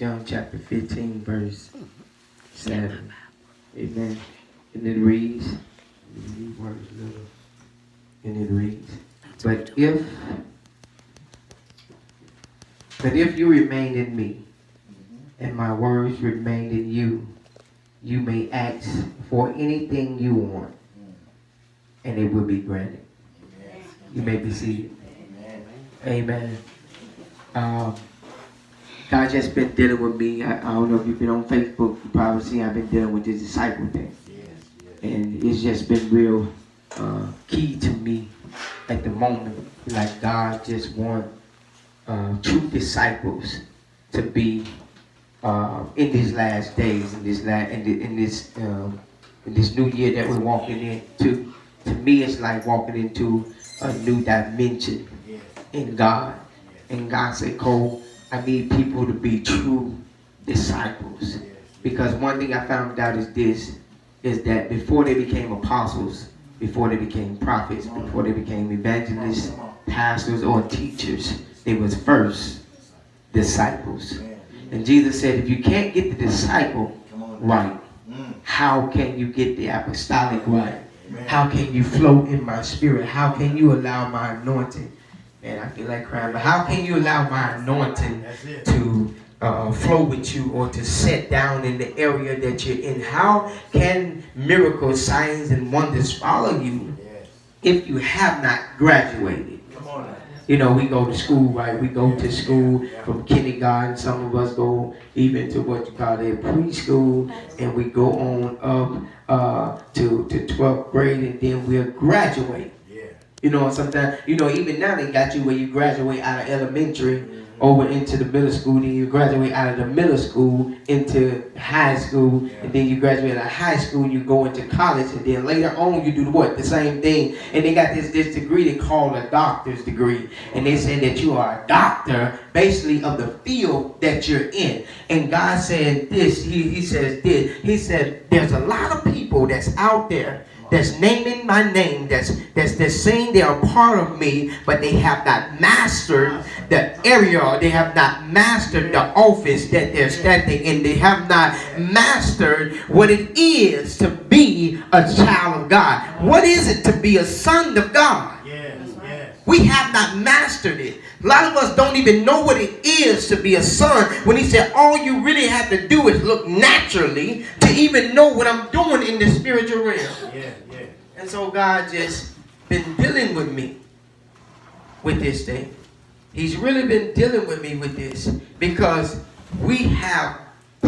John chapter 15, verse 7. Amen. And it reads, and it reads, but if you remain in me, and my words remain in you, you may ask for anything you want, and it will be granted. You may be seated. Amen. God just been dealing with me. I don't know if you've been on Facebook. You probably seen I've been dealing with this disciple thing. And it's just been real key to me at the moment. Like God just want true disciples to be in these last days, in this new year that we're walking into. To me, it's like walking into a new dimension in God. And God said, Cole, I need people to be true disciples. Because one thing I found out is that before they became apostles, before they became prophets, before they became evangelists, pastors, or teachers, they was first disciples. And Jesus said, if you can't get the disciple right, how can you get the apostolic right? How can you flow in my spirit? How can you allow my anointing? Man, I feel like crying. But how can you allow my anointing to flow with you or to sit down in the area that you're in? How can miracles, signs, and wonders follow you if you have not graduated? You know, we go to school, right? We go to school from kindergarten. Some of us go even to what you call their preschool, and we go on up to 12th grade, and then we'll graduate. You know, sometimes, you know, even now they got you where you graduate out of elementary over into the middle school, then you graduate out of the middle school into high school, and then you graduate out of high school, you go into college, and then later on you do what? The same thing. And they got this degree they call a doctor's degree. And they say that you are a doctor, basically, of the field that you're in. And God said this, he says this, he said, there's a lot of people that's out there that's naming my name, that's saying they are part of me, but they have not mastered the area, they have not mastered the office that they're standing in. They have not mastered what it is to be a child of God. What is it to be a son of God? We have not mastered it. A lot of us don't even know what it is to be a son. When he said all you really have to do is look naturally to even know what I'm doing in the spiritual realm. And so God just been dealing with me with this thing. He's really been dealing with me with this because we have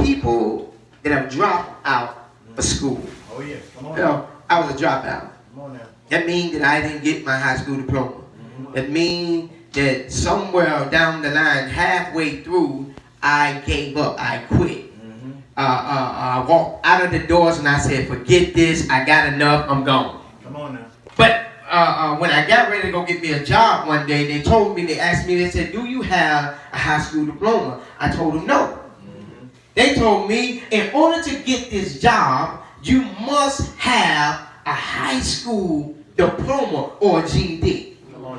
people that have dropped out of school. Oh yeah, come on. You know, I was a dropout. Come on now. That means that I didn't get my high school diploma. That means that somewhere down the line, halfway through, I gave up. I quit. I walked out of the doors and I said, forget this. I got enough. I'm gone. Come on now. But when I got ready to go get me a job one day, they asked me, they said, do you have a high school diploma? I told them no. They told me, in order to get this job, you must have a high school diploma or GED.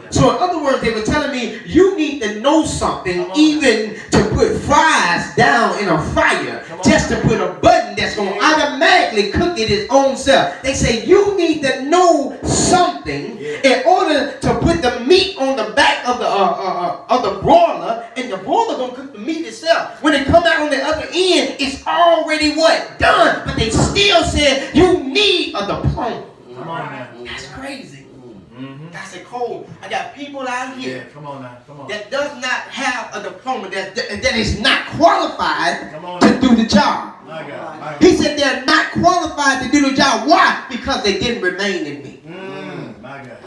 So in other words, they were telling me, you need to know something even to put fries down in a fryer, just to put a button that's going to automatically cook it its own self. They say you need to know something in order to put the meat on the back of the broiler, and the broiler going to cook the meat itself. When it come out on the other end, it's already what? Done. But they still said you need a diploma. Come on now. That's crazy. I said, Cole, I got people out here that does not have a diploma, that is not qualified to do the job. He said they're not qualified to do the job. Why? Because they didn't remain in me.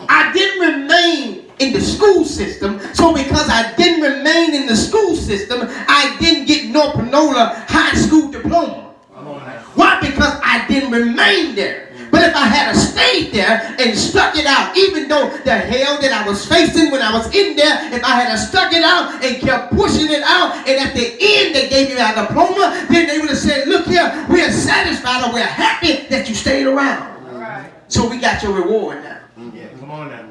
I didn't remain in the school system, so because I didn't remain in the school system, I didn't get North Panola high school diploma. Why? Because I didn't remain there. But if I had stayed there and stuck it out, even though the hell that I was facing when I was in there, if I had stuck it out and kept pushing it out, and at the end they gave me that diploma, then they would have said, look here, we are satisfied or we're happy that you stayed around. All right. So we got your reward now. Yeah, come on now.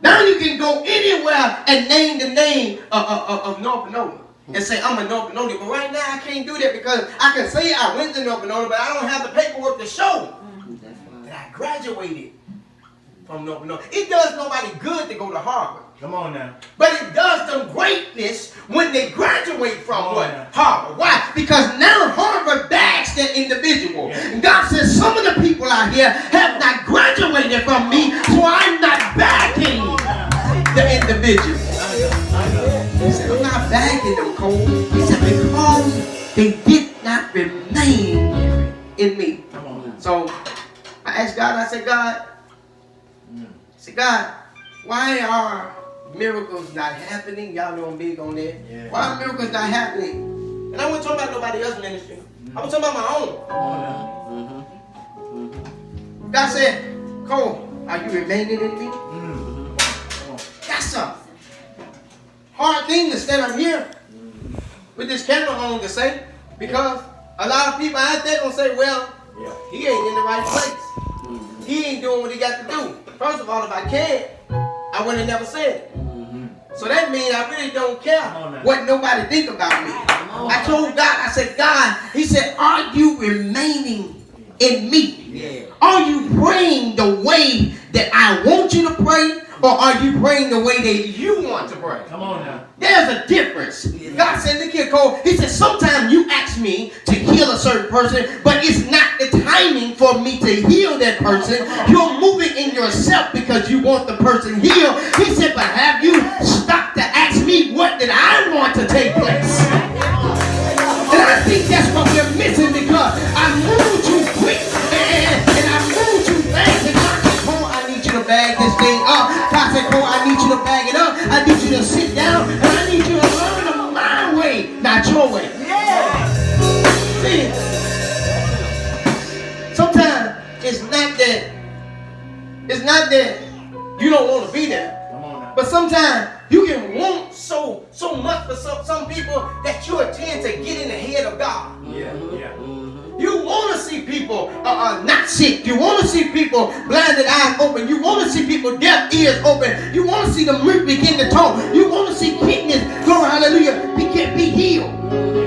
Now you can go anywhere and name the name of North Panola. and say I'm a North Benoni. But right now I can't do that because I can say I went to North Benoni, but I don't have the paperwork to show that I graduated from North Benoni. It does nobody good to go to Harvard. Come on now. But it does them greatness when they graduate from what? Harvard. Why? Because now Harvard bags that individual. Yeah. God says some of the people out here have not graduated from me, so I'm not bagging the individual. He said, I'm not bagging them, Cole. He said, because they did not remain in me. So I asked God, I said, God, why are miracles not happening? Y'all know I'm big on that. Yeah. Why are miracles not happening? And I wasn't talking about nobody else's ministry. I was talking about my own. God said, Cole, are you remaining in me? That's a hard thing to stand up here with this camera on to say, because a lot of people out there gonna say, well, he ain't in the right place. He ain't doing what he got to do. First of all, if I can, I would have never said it. So that means I really don't care what nobody think about me. I told God, I said, God, he said, are you remaining in me? Yeah. Are you praying the way that I want you to pray? Or are you praying the way that you want to pray? Come on now. There's a difference. God said, look here, Cole. He said, sometimes you ask me to heal a certain person, but it's not the timing for me to heal that person. You're moving in yourself because you want the person healed. He said, but have you stopped to ask me what did I want to take place? And I think that's what we're missing because I moved too quick and I moved too fast. And God said, Cole, I need you to bag this thing up. God said, Cole, I need you to bag it up. I need you to sit down and I need you to learn my way, not your way. Yeah. See, sometimes it's not that you don't want to be there. But sometimes you can want so much for some people that you tend to get in the head of God. Yeah. You want to see people not sick. You want to see people blinded eyes open. You want to see people deaf ears open. You want to see them begin to talk. You want to see kidneys, glory, hallelujah, be healed.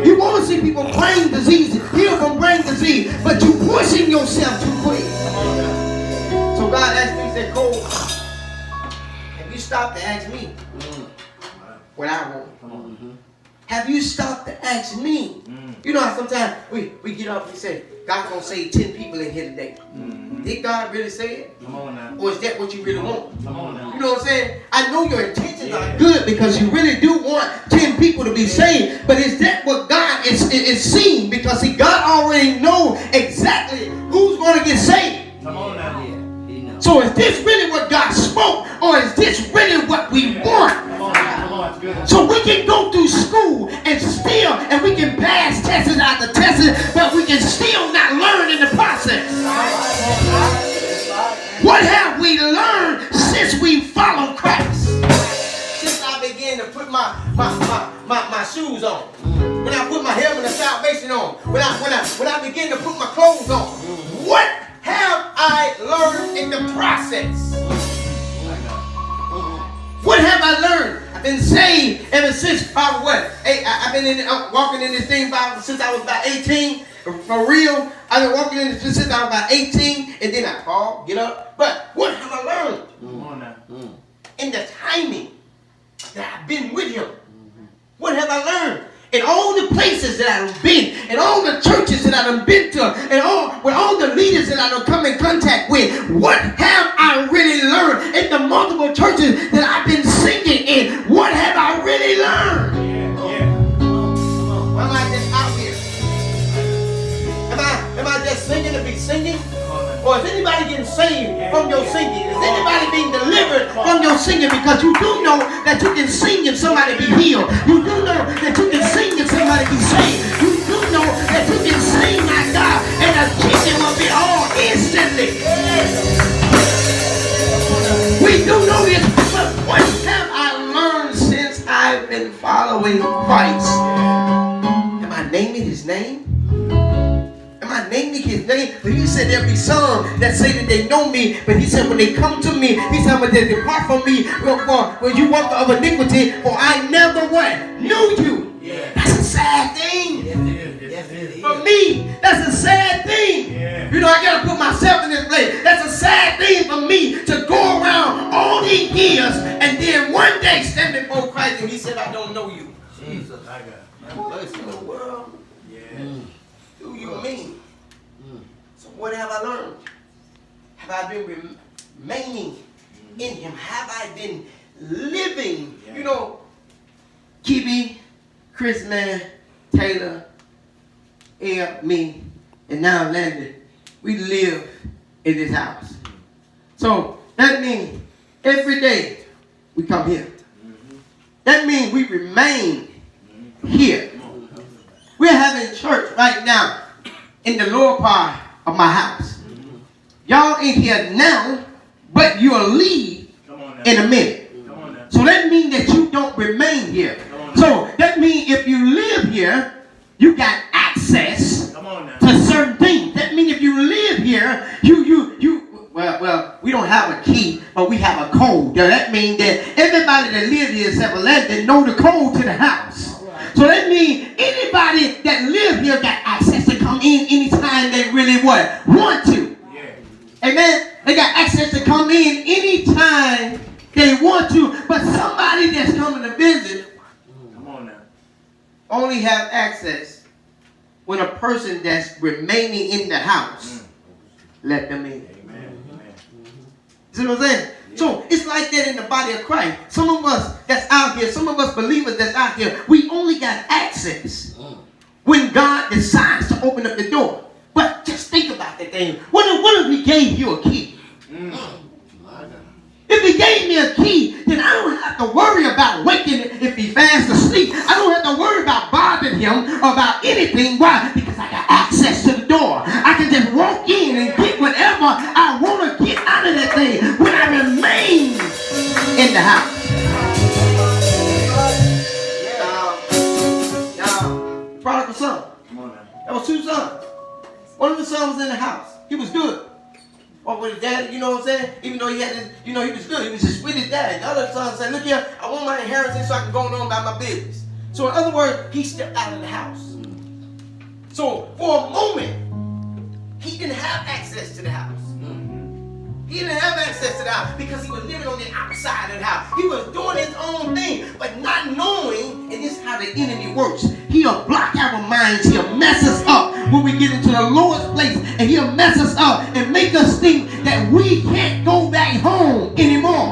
You want to see people brain disease, healed from brain disease, but you pushing yourself too quick. So God asked me, he said, Cole, have you stopped to ask me what I want? Have you stopped to ask me? You know how sometimes we get up and we say, God's going to save 10 people in here today. Did God really say it? Come on now. Or is that what you really want? Come on now. You know what I'm saying? I know your intentions are good because you really do want 10 people to be saved. But is that what God is seeing? Because see, God already knows exactly who's going to get saved. Come on now. So is this really what God spoke? Or is this really what we want? So we can go through school and we can pass tests after tests, but we can still not learn in the process. What have we learned since we follow Christ? Since I began to put my shoes on, when I put my helmet of salvation on, when I began to put my clothes on, what have I learned in the process? What have I learned? I've been saved ever since probably what? I've been walking in this thing since I was about 18. For real, I've been walking in this since I was about 18, and then I fall, get up. But what have I learned? In the timing that I've been with him. What have I learned? In all the places that I've been, in all the churches that I've been to, and with all the leaders that I've come in contact with, what have I really learned? In the multiple churches that I've been singing in, what have I really learned? Why am I just out here? Am I just singing to be singing? Or is anybody getting saved from your singing? Is anybody being delivered from your singing? Because you do know that you can sing and somebody be healed. You do know that you can sing and somebody be saved. You do know that you can sing, my God, and the kingdom will be all instantly. We do know this, but what have I learned since I've been following Christ? Am I naming his name? Am I naming his name? But he said there'll be some that say that they know me, but he said when they come to me, he said when they depart from me, when you walk of iniquity, for I never what? Knew you. Yeah. That's a sad thing. Yes, it is. For me, that's a sad thing. Yeah. You know, I got to put myself in this place. That's a sad thing for me to go around all these years and then one day stand before Christ and he said, I don't know you. Jesus, I got. What in the world do you mean? So what have I learned? Have I been remaining in him? Have I been living? You know, Kibi, Chris Man, Taylor, Air, me, and now Landon, we live in this house. So that means every day we come here. That means we remain here. We're having church right now in the lower part of my house. Y'all in here now, but you'll leave in a minute. So that means that you don't remain here. So that means if you live here, you got access to certain things. That means if you live here, well, we don't have a key, but we have a code. Now, that means that everybody that lives here except for Landon know the code to the house. So that means anybody that live here got access to come in anytime they really want to. Amen? They got access to come in anytime they want to. But somebody that's coming to visit only have access when a person that's remaining in the house let them in. See what I'm saying? So it's like that in the body of Christ. Some of us that's out here, some of us believers that's out here, we only got access when God decides to open up the door. But just think about that thing. What if he gave you a key? If he gave me a key, then I don't have to worry about waking if he fast asleep. I don't have to worry about bothering him about anything. Why? Because I got access to the door. I can just walk in and get whatever I want to get out of that thing when I remain in the house. Now, prodigal son. That was two sons. One of the sons was in the house. He was good. Or with his daddy, you know what I'm saying? Even though he had this, he was good. He was just with his dad. The other son said, look here, I want my inheritance so I can go on about my business. So in other words, he stepped out of the house. So for a moment, he didn't have access to the house. He didn't have access to the house because he was living on the outside of the house. He was doing his own thing, but not knowing, and this is how the enemy works. He'll block our minds. He'll mess us up when we get into the lowest place, and he'll mess us up and make us think that we can't go back home anymore.